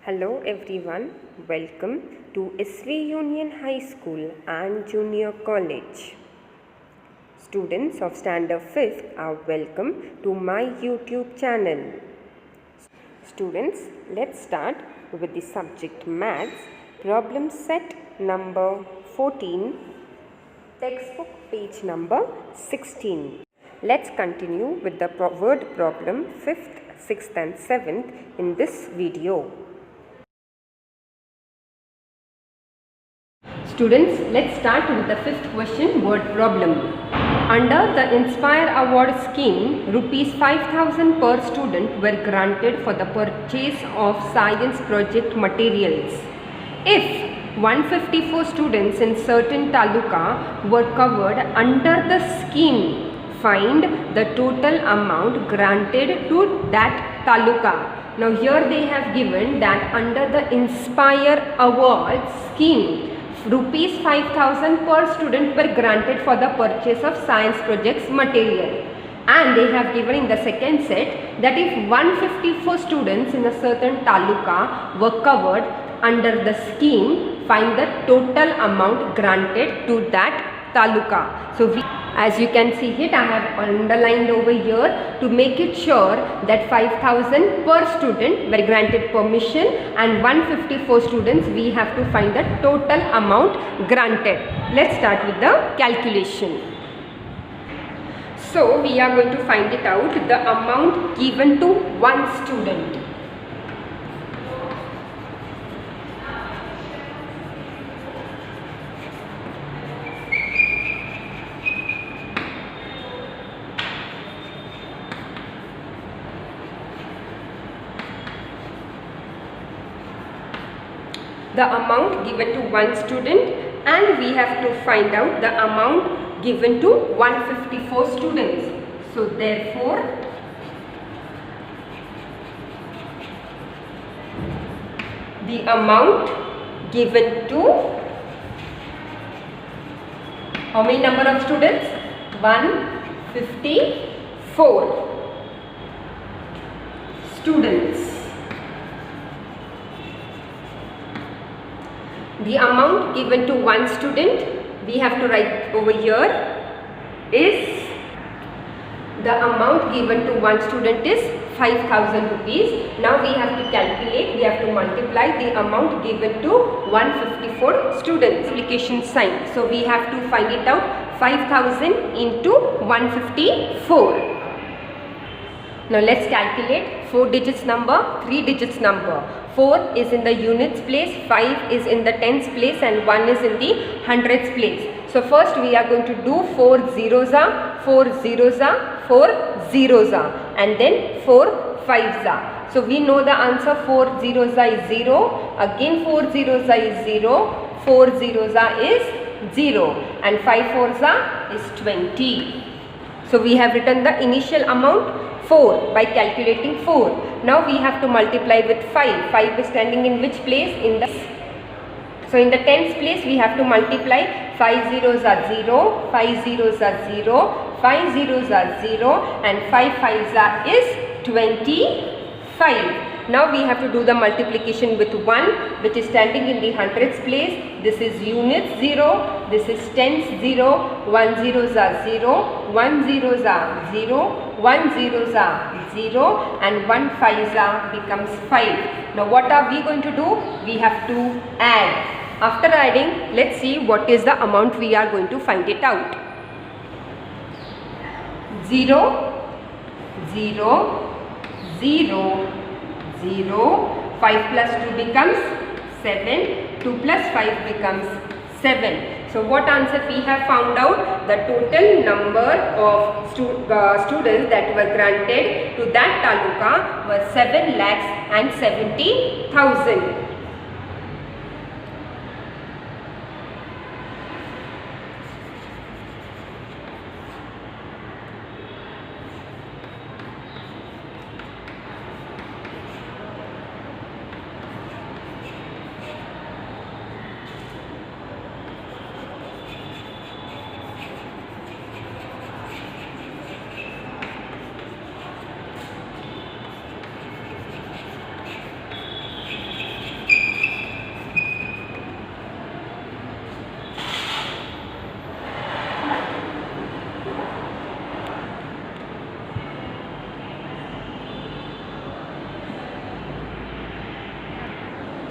Hello everyone, welcome to SV Union High School and Junior College. Students of Standard 5th are welcome to my YouTube channel. Students, let's start with the subject Maths, problem set number 14, textbook page number 16. Let's continue with the word problem 5th, 6th and 7th in this video. Students, let's start with the 5th question, word problem. Under the Inspire Award scheme, rupees 5,000 per student were granted for the purchase of science project materials. If 154 students in certain taluka were covered under the scheme, find the total amount granted to that taluka. Now here they have given that under the Inspire Award scheme, rupees 5,000 per student were granted for the purchase of science projects material, and they have given in the second set that if 154 students in a certain taluka were covered under the scheme, find the total amount granted to that taluka. So as you can see it, I have underlined over here to make it sure that 5,000 per student were granted permission and 154 students we have to find the total amount granted. Let's start with the calculation. So we are going to find it out, the amount given to one student. The amount given to one student, and we have to find out the amount given to 154 students. So therefore, the amount given to how many number of students? 154 students. The amount given to one student, we have to write over here, is the amount given to one student is 5,000 rupees. Now we have to calculate, we have to multiply the amount given to 154 students. Multiplication sign. So we have to find it out, 5,000 into 154. Now let's calculate 4 digits number, 3 digits number. 4 is in the units place, 5 is in the tens place and 1 is in the hundreds place. So first we are going to do 4 zeros are, 4 zeros are, 4 zeros are, and then 4 fives are. So we know the answer, 4 zeros are is 0, again 4 zeros are is 0, 4 zeros are is 0, and 5 fours are is 20. So we have written the initial amount 4 by calculating 4. Now we have to multiply with 5. 5 is standing in which place? In the so in the tens place we have to multiply. 5 zeros are 0, 5 zeros are 0, 5 zeros are 0, and 5 fives are is 25. Now we have to do the multiplication with 1, which is standing in the hundreds place. This is units 0, this is tens 0, 1 zeros are 0, 1 zeros are 0, 1 zeros are 0, and 1 fives are becomes 5. Now what are we going to do? We have to add. After adding, let's see what is the amount we are going to find it out. 0, 0, 0, 0, 5 plus 2 becomes 7, 2 plus 5 becomes 7. So what answer we have found out? The total number of students that were granted to that taluka was 7,70,000.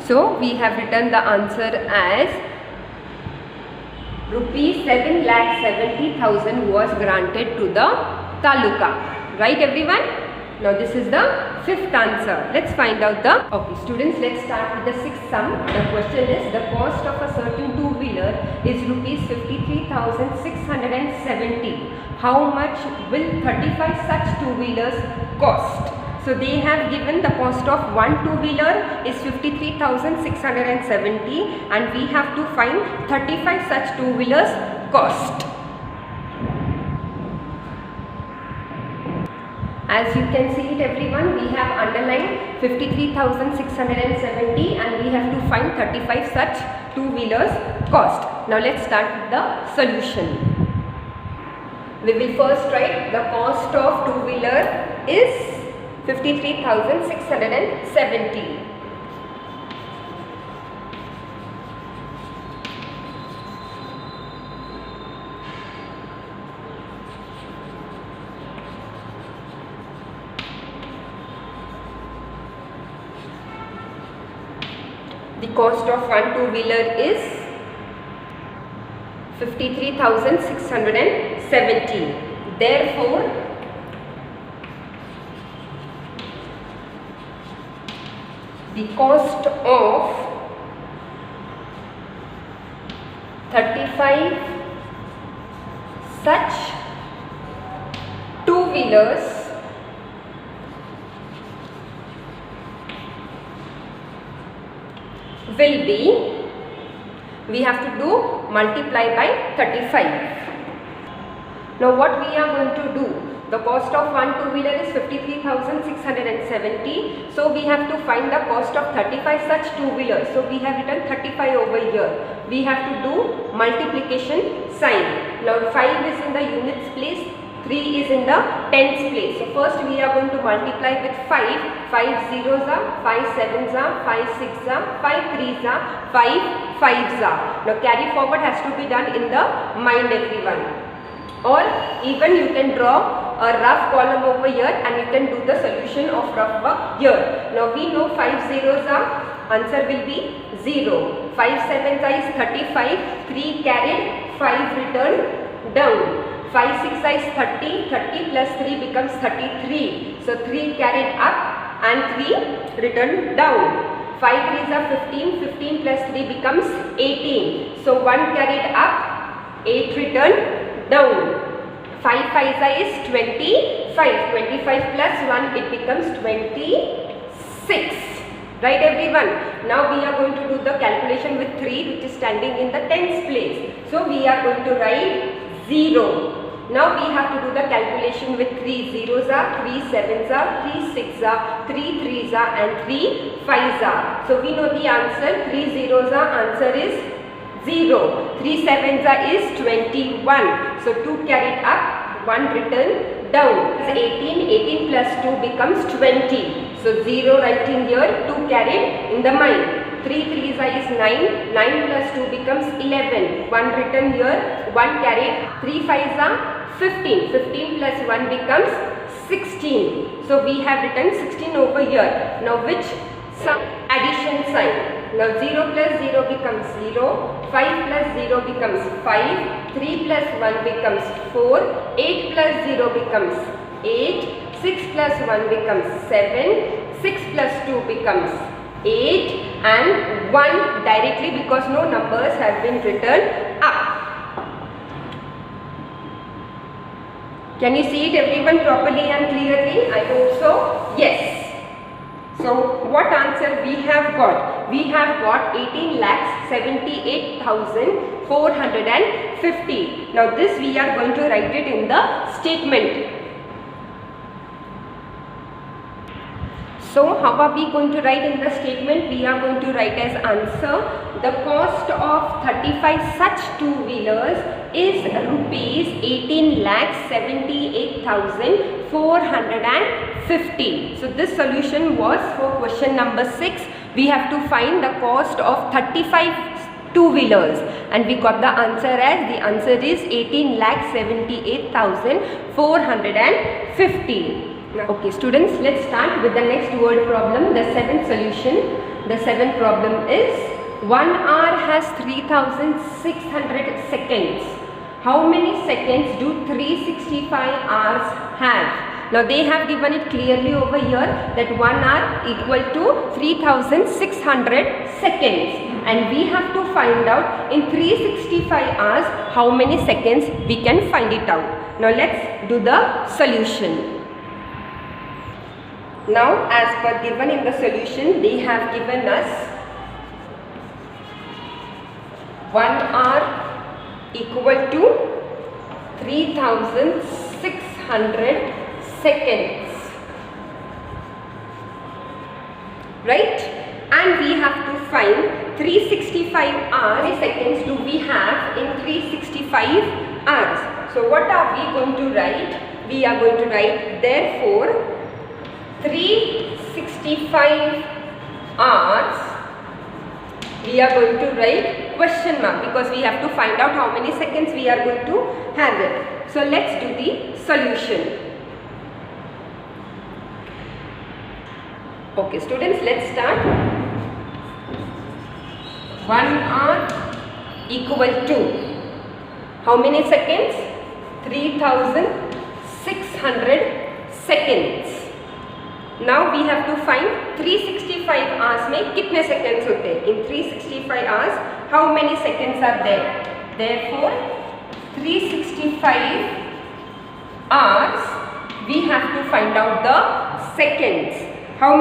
So we have written the answer as rupees 7,70,000 was granted to the taluka. Right everyone? Now this is the fifth answer. Let's find out the... Okay students, let's start with the sixth sum. The question is, the cost of a certain two-wheeler is rupees 53,670. How much will 35 such two-wheelers cost? So they have given the cost of one two-wheeler is 53,670 and we have to find 35 such two-wheelers cost. As you can see it everyone, we have underlined 53,670 and we have to find 35 such two-wheelers cost. Now let's start with the solution. We will first write the cost of two-wheeler is 53,670. The cost of one two-wheeler is 53,670. Therefore, the cost of 35 such two-wheelers will be, we have to do multiply by 35. Now what we are going to do? The cost of one two-wheeler is 53,670. So we have to find the cost of 35 such two-wheelers. So we have written 35 over here. We have to do multiplication sign. Now 5 is in the units place, 3 is in the tens place. So first we are going to multiply with 5. 5 zeros are, 5 sevens are, 5 sixes are, 5 threes are, 5 fives are. Now carry forward has to be done in the mind everyone. Or even you can draw a rough column over here and you can do the solution of rough work here. Now we know 5 zeros are, answer will be 0. 5 sevens are is 35, 3 carried, 5 returned down. 5 6 is 30, 30 plus 3 becomes 33. So 3 carried up and 3 returned down. 5 3s are 15, 15 plus 3 becomes 18. So 1 carried up, 8 returned down. 5 5s is 25, 25 plus 1 it becomes 26. Right everyone? Now we are going to do the calculation with 3 which is standing in the tens place. So we are going to write 0. Now we have to do the calculation with 3 zeros are, 3 sevens are, 3 sixes are, 3 threes are and 3 fives are. So we know the answer, 3 zeros are, answer is 0. 3 sevens are is 21. So 2 carried up, 1 written down. It's 18, 18 plus 2 becomes 20. So 0 writing here, 2 carried in the mind. 3 threes are is 9, 9 plus 2 becomes 11. 1 written here, 1 carried. 3 fives are 15, 15 plus 1 becomes 16. So we have written 16 over here. Now which sum? Addition sign. Now 0 plus 0 becomes 0, 5 plus 0 becomes 5, 3 plus 1 becomes 4, 8 plus 0 becomes 8, 6 plus 1 becomes 7, 6 plus 2 becomes 8 and 1 directly because no numbers have been written up. Can you see it everyone properly and clearly? I hope so. Yes. So what answer we have got? We have got 18,78,450. Now this we are going to write it in the statement. So how are we going to write in the statement? We are going to write as answer, the cost of 35 such two-wheelers is rupees 18,78,450. So this solution was for question number 6. We have to find the cost of 35 two-wheelers and we got the answer as, the answer is 18,78,450. Okay students, let's start with the next word problem, the seventh solution. The seventh problem is 1 hour has 3600 seconds. How many seconds do 365 hours have? Now they have given it clearly over here that 1 hour equal to 3600 seconds, and we have to find out in 365 hours how many seconds we can find it out. Now let's do the solution. Now as per given in the solution, they have given us 1 hour equal to 3600 seconds, right? And we have to find 365 hours. Seconds do we have in 365 hours? So what are we going to write? We are going to write therefore 365 hours, we are going to write question mark because we have to find out how many seconds we are going to have it. So let's do the solution. Okay students, let's start. 1 hour equal to how many seconds? 3600 seconds. Now we have to find 365 hours में कितने seconds होते हैं? In 365 hours, how many seconds are there? Therefore, 365 hours, we have to find out the seconds. How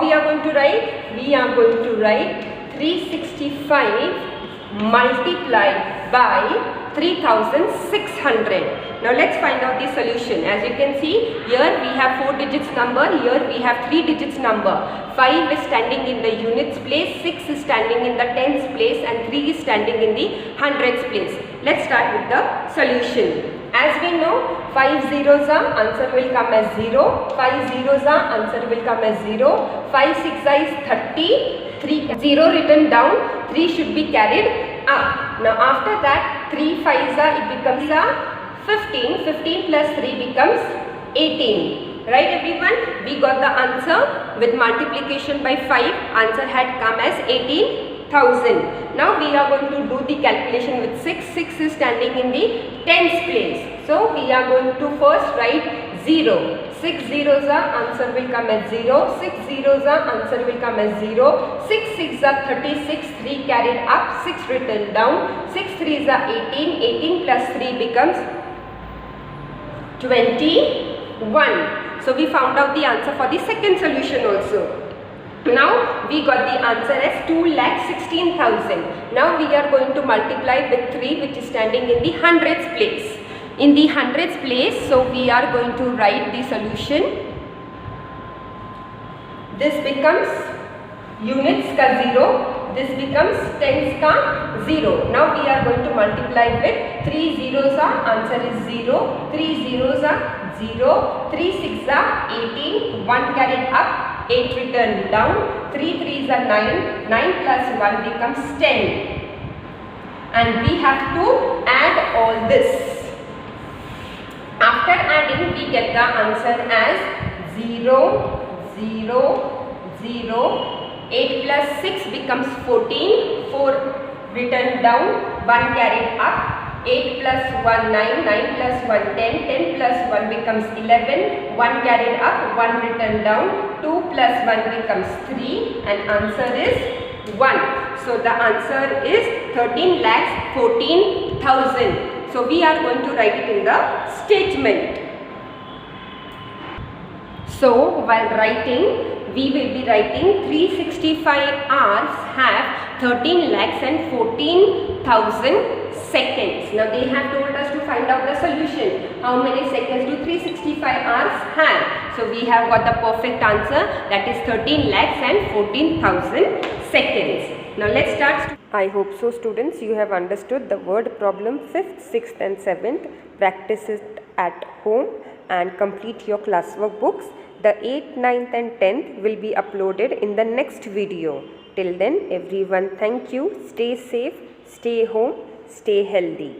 we are going to write? We are going to write 365 multiplied by 3600. Now let's find out the solution. As you can see, here we have 4 digits number, here we have 3 digits number. 5 is standing in the units place, 6 is standing in the tens place, and 3 is standing in the hundreds place. Let's start with the solution. As we know, 5 zeros are, answer will come as 0. 5 zeros are, answer will come as 0. 5 6 is 30. 0 written down, 3 should be carried up. Now after that, 3 5s are, it becomes a 15. 15 plus 3 becomes 18. Right everyone? We got the answer with multiplication by 5. Answer had come as 18,000. Now we are going to do the calculation with 6. 6 is standing in the tens place. So we are going to first write 0. 6 zeros are, answer will come as 0. 6 zeros are, answer will come as 0. 6 6 are 36. 3 carried up. 6 written down. 6 3s are 18. 18 plus 3 becomes 21. So we found out the answer for the second solution also. Now we got the answer as 2,16,000. Now we are going to multiply with 3, which is standing in the hundreds place. In the hundreds place, so we are going to write the solution. This becomes units ka 0. This becomes tens ka 0. Now we are going to multiply with 3 zeros are, answer is 0. 3 zeros are 0. 3 6 are 18. 1 carried up. 8 written down. 3 3s are 9. 9 plus 1 becomes 10. And we have to add all this. After adding, we get the answer as 0, 0, 0. 8 plus 6 becomes 14. 4 written down. 1 carried up. 8 plus 1 9. 9 plus 1 10. 10 plus 1 becomes 11. 1 carried up. 1 written down. 2 plus 1 becomes 3. And answer is 1. So the answer is 13,14,000. So we are going to write it in the statement. So while writing, we will be writing 365 hours have 13,14,000 seconds. Now they have told us to find out the solution. How many seconds do 365 hours have? So we have got the perfect answer, that is 13,14,000 seconds. Now let's start. I hope so students, you have understood the word problem 5th, 6th and 7th. Practice it at home and complete your classwork books. The 8th, 9th and 10th will be uploaded in the next video. Till then everyone, thank you. Stay safe, stay home, stay healthy.